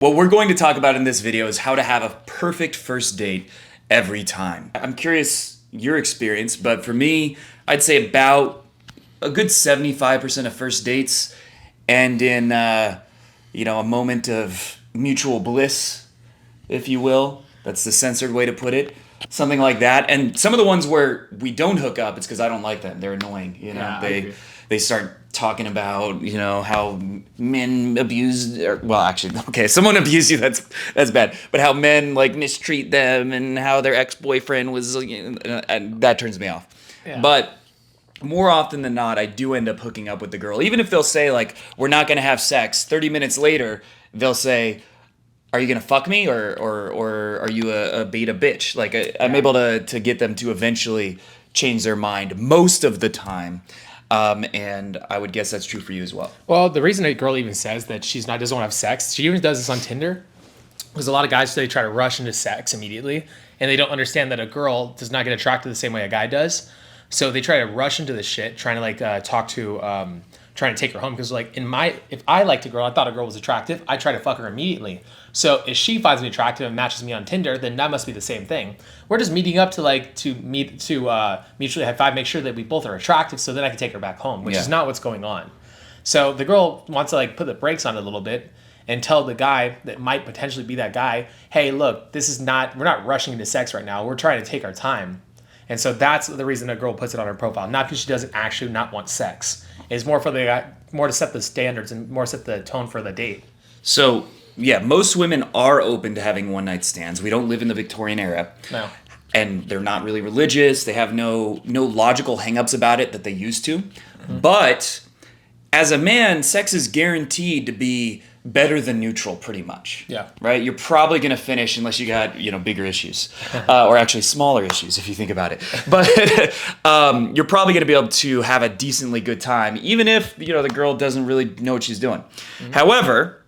What we're going to talk about in this video is how to have a perfect first date every time. I'm curious your experience, but for me, I'd say about a good 75% of first dates end in, a moment of mutual bliss, if you will. That's the censored way to put it. Something like that. And some of the ones where we don't hook up, it's because I don't like them. They're annoying. Yeah, I agree. They start talking about, how men abuse, someone abused you, that's bad. But how men mistreat them and how their ex-boyfriend was, and that turns me off. Yeah. But more often than not, I do end up hooking up with the girl. Even if they'll say we're not going to have sex, 30 minutes later, they'll say, are you gonna fuck me or are you a beta bitch? I'm able to get them to eventually change their mind most of the time, and I would guess that's true for you as well. Well, the reason a girl even says that doesn't want to have sex, she even does this on Tinder, because a lot of guys, they try to rush into sex immediately, and they don't understand that a girl does not get attracted the same way a guy does. So they try to rush into this shit, trying to trying to take her home, because if I liked a girl, I thought a girl was attractive, I try to fuck her immediately. So if she finds me attractive and matches me on Tinder, then that must be the same thing. We're just meeting up to mutually high five, make sure that we both are attractive, so then I can take her back home, which is not what's going on. So the girl wants to put the brakes on it a little bit and tell the guy that might potentially be that guy, hey, look, we're not rushing into sex right now. We're trying to take our time. And so that's the reason a girl puts it on her profile, not because she doesn't actually not want sex. It's more for the guy, more to set the standards and more set the tone for the date. So yeah, most women are open to having one night stands. We don't live in the Victorian era. No. And they're not really religious. They have no logical hangups about it that they used to. Mm-hmm. But as a man, sex is guaranteed to be better than neutral, pretty much. Yeah. Right? You're probably going to finish unless you got, bigger issues. Or actually smaller issues, if you think about it. But you're probably going to be able to have a decently good time, even if, the girl doesn't really know what she's doing. Mm-hmm. However,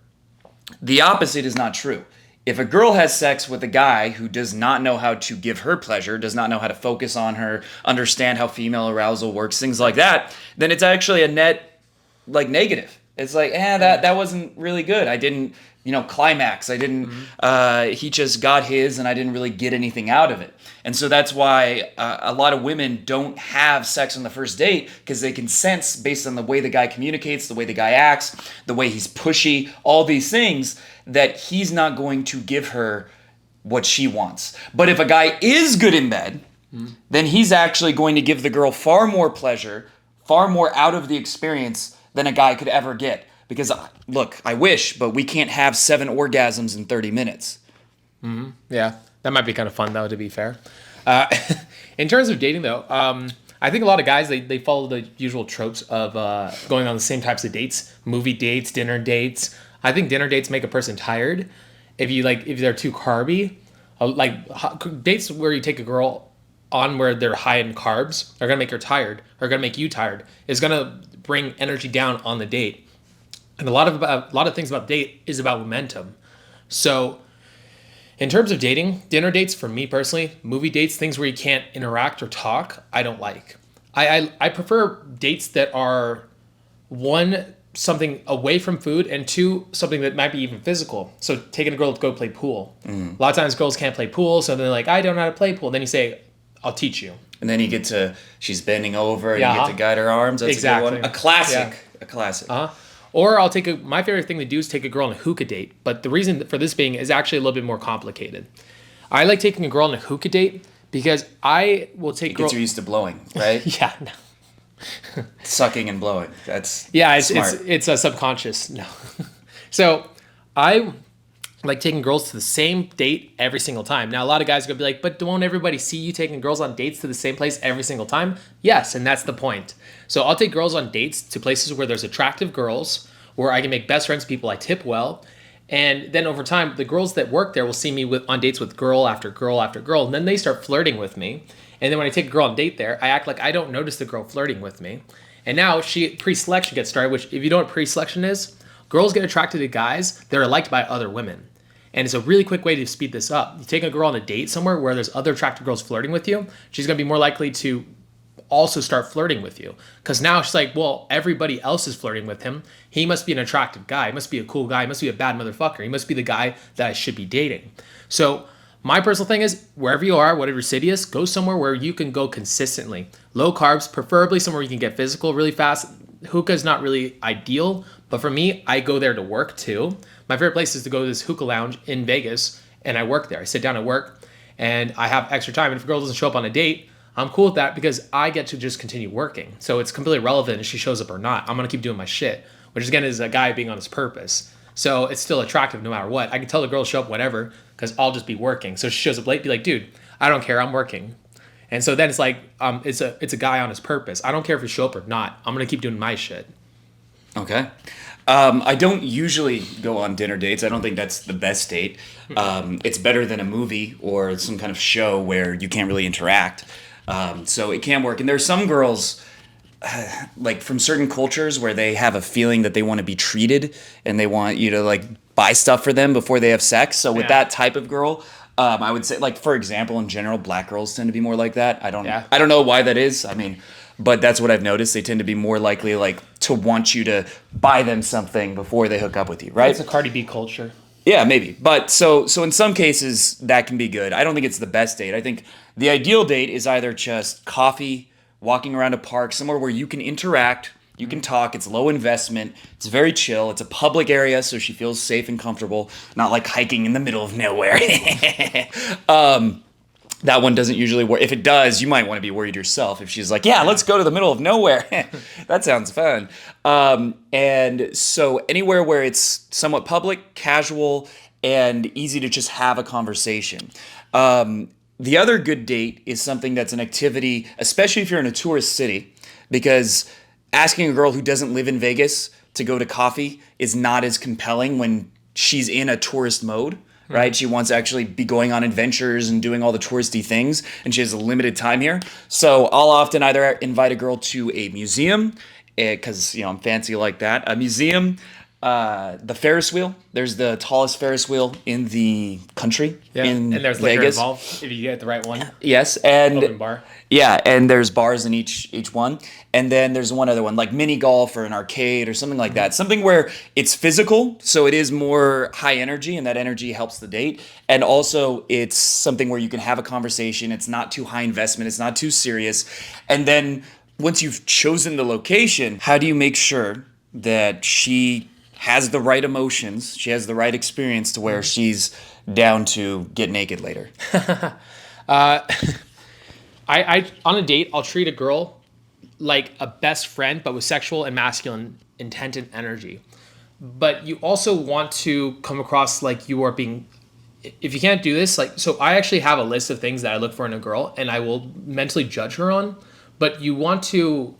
the opposite is not true. If a girl has sex with a guy who does not know how to give her pleasure, does not know how to focus on her, understand how female arousal works, things like that, then it's actually a net, negative. It's that wasn't really good. I didn't, climax. I didn't, he just got his and I didn't really get anything out of it. And so that's why a lot of women don't have sex on the first date, because they can sense, based on the way the guy communicates, the way the guy acts, the way he's pushy, all these things, that he's not going to give her what she wants. But if a guy is good in bed, then he's actually going to give the girl far more pleasure, far more out of the experience than a guy could ever get. Because, look, I wish, but we can't have 7 orgasms in 30 minutes. Mm-hmm. Yeah, that might be kind of fun, though, to be fair. In terms of dating, though, I think a lot of guys, they follow the usual tropes of going on the same types of dates, movie dates, dinner dates. I think dinner dates make a person tired if they're too carby. Dates where you take a girl on where they're high in carbs are going to make her tired, or going to make you tired. It's going to bring energy down on the date. And a lot of things about date is about momentum. So in terms of dating, dinner dates for me personally, movie dates, things where you can't interact or talk, I don't like. I prefer dates that are, one, something away from food, and two, something that might be even physical. So taking a girl to go play pool. A lot of times girls can't play pool, so they're like, I don't know how to play pool. Then you say, I'll teach you. And then she's bending over and you get to guide her arms. That's exactly. a good one. A classic. Yeah. A classic. Or my favorite thing to do is take a girl on a hookah date. But the reason for this being is actually a little bit more complicated. I like taking a girl on a hookah date because I will take gets her used to blowing, right? Yeah, no. Sucking and blowing. That's smart. It's a subconscious. No. So I like taking girls to the same date every single time. Now, a lot of guys are going to be like, but won't everybody see you taking girls on dates to the same place every single time? Yes, and that's the point. So I'll take girls on dates to places where there's attractive girls, where I can make best friends with people I tip well. And then over time, the girls that work there will see me on dates with girl after girl after girl. And then they start flirting with me. And then when I take a girl on a date there, I act like I don't notice the girl flirting with me. And now pre-selection gets started, which if you know what pre-selection is, girls get attracted to guys that are liked by other women. And it's a really quick way to speed this up. You take a girl on a date somewhere where there's other attractive girls flirting with you, she's going to be more likely to also start flirting with you. Because now she's like, well, everybody else is flirting with him. He must be an attractive guy. He must be a cool guy. He must be a bad motherfucker. He must be the guy that I should be dating. So my personal thing is, wherever you are, whatever city is, go somewhere where you can go consistently. Low carbs, preferably somewhere you can get physical really fast. Hookah is not really ideal, but for me, I go there to work too. My favorite place is to go to this hookah lounge in Vegas, and I work there. I sit down at work, and I have extra time. And if a girl doesn't show up on a date, I'm cool with that because I get to just continue working. So it's completely irrelevant if she shows up or not. I'm going to keep doing my shit, which again is a guy being on his purpose. So it's still attractive no matter what. I can tell the girl to show up whenever because I'll just be working. So she shows up late, be like, dude, I don't care. I'm working. And so then it's like, it's a guy on his purpose. I don't care if you show up or not. I'm going to keep doing my shit. Okay. I don't usually go on dinner dates. I don't think that's the best date. It's better than a movie or some kind of show where you can't really interact. So it can work. And there's some girls, like from certain cultures, where they have a feeling that they want to be treated and they want you to like buy stuff for them before they have sex. So with that type of girl, I would say, like, for example, in general, black girls tend to be more like that. I don't know why that is. I mean, but that's what I've noticed. They tend to be more likely like to want you to buy them something before they hook up with you, right? It's a Cardi B culture. Yeah, maybe. But so in some cases that can be good. I don't think it's the best date. I think the ideal date is either just coffee, walking around a park, somewhere where you can interact, you can talk, it's low investment, it's very chill, it's a public area so she feels safe and comfortable, not like hiking in the middle of nowhere. That one doesn't usually work. If it does, you might want to be worried yourself. If she's like, yeah, let's go to the middle of nowhere. That sounds fun. And so anywhere where it's somewhat public, casual, and easy to just have a conversation. The other good date is something that's an activity, especially if you're in a tourist city, because asking a girl who doesn't live in Vegas to go to coffee is not as compelling when she's in a tourist mode. Right? She wants to actually be going on adventures and doing all the touristy things, and she has a limited time here. So I'll often either invite a girl to a museum, because I'm fancy like that. A museum, the Ferris wheel. There's the tallest Ferris wheel in the country. Yeah, in and there's liquor Vegas involved if you get the right one. Yes, and open bar. Yeah, and there's bars in each one. And then there's one other one, like mini golf or an arcade or something like that. Something where it's physical, so it is more high energy, and that energy helps the date. And also, it's something where you can have a conversation. It's not too high investment. It's not too serious. And then once you've chosen the location, how do you make sure that she has the right emotions, she has the right experience to where she's down to get naked later? I on a date, I'll treat a girl like a best friend, but with sexual and masculine intent and energy. But you also want to come across like you are being, if you can't do this, like, so I actually have a list of things that I look for in a girl and I will mentally judge her on, but you want to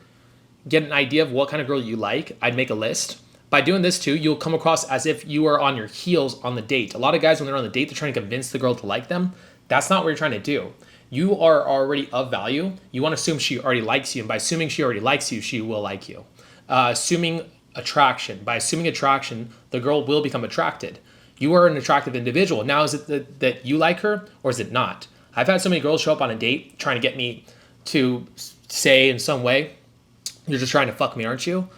get an idea of what kind of girl you like. I'd make a list. By doing this too, you'll come across as if you are on your heels on the date. A lot of guys, when they're on the date, they're trying to convince the girl to like them. That's not what you're trying to do. You are already of value. You want to assume she already likes you. And by assuming she already likes you, she will like you. Assuming attraction. By assuming attraction, the girl will become attracted. You are an attractive individual. Now, is it that you like her or is it not? I've had so many girls show up on a date trying to get me to say in some way, you're just trying to fuck me, aren't you?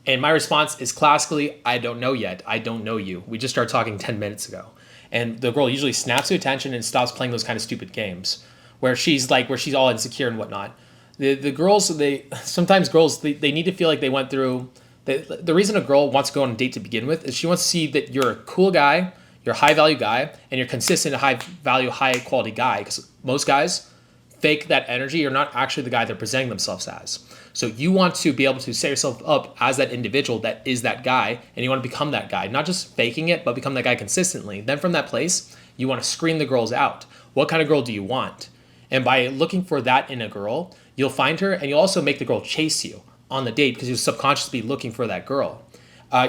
And my response is classically, I don't know yet. I don't know you. We just started talking 10 minutes ago. And the girl usually snaps to attention and stops playing those kind of stupid games where she's all insecure and whatnot. The girls, sometimes girls need to feel like they went through, the reason a girl wants to go on a date to begin with is she wants to see that you're a cool guy, you're a high value guy, and you're consistent, high value, high quality guy. Because most guys fake that energy. You're not actually the guy they're presenting themselves as. So you want to be able to set yourself up as that individual that is that guy, and you want to become that guy, not just faking it, but become that guy consistently. Then from that place, you want to screen the girls out. What kind of girl do you want? And by looking for that in a girl, you'll find her, and you'll also make the girl chase you on the date because you'll subconsciously be looking for that girl.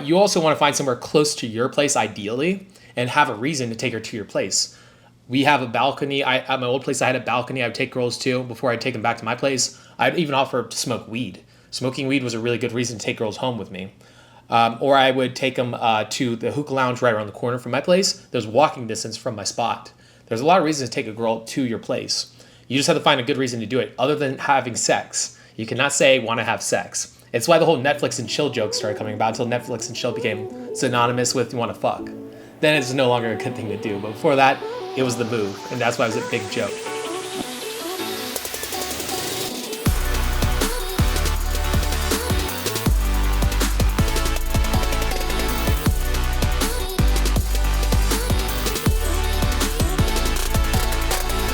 You also want to find somewhere close to your place, ideally, and have a reason to take her to your place. We have a balcony. At my old place, I had a balcony I would take girls to before I'd take them back to my place. I'd even offer to smoke weed. Smoking weed was a really good reason to take girls home with me. Or I would take them to the hookah lounge right around the corner from my place. There's walking distance from my spot. There's a lot of reasons to take a girl to your place. You just have to find a good reason to do it other than having sex. You cannot say want to have sex. It's why the whole Netflix and chill joke started coming about until Netflix and chill became synonymous with you want to fuck. Then it's no longer a good thing to do. But before that, it was the move, and that's why it was a big joke.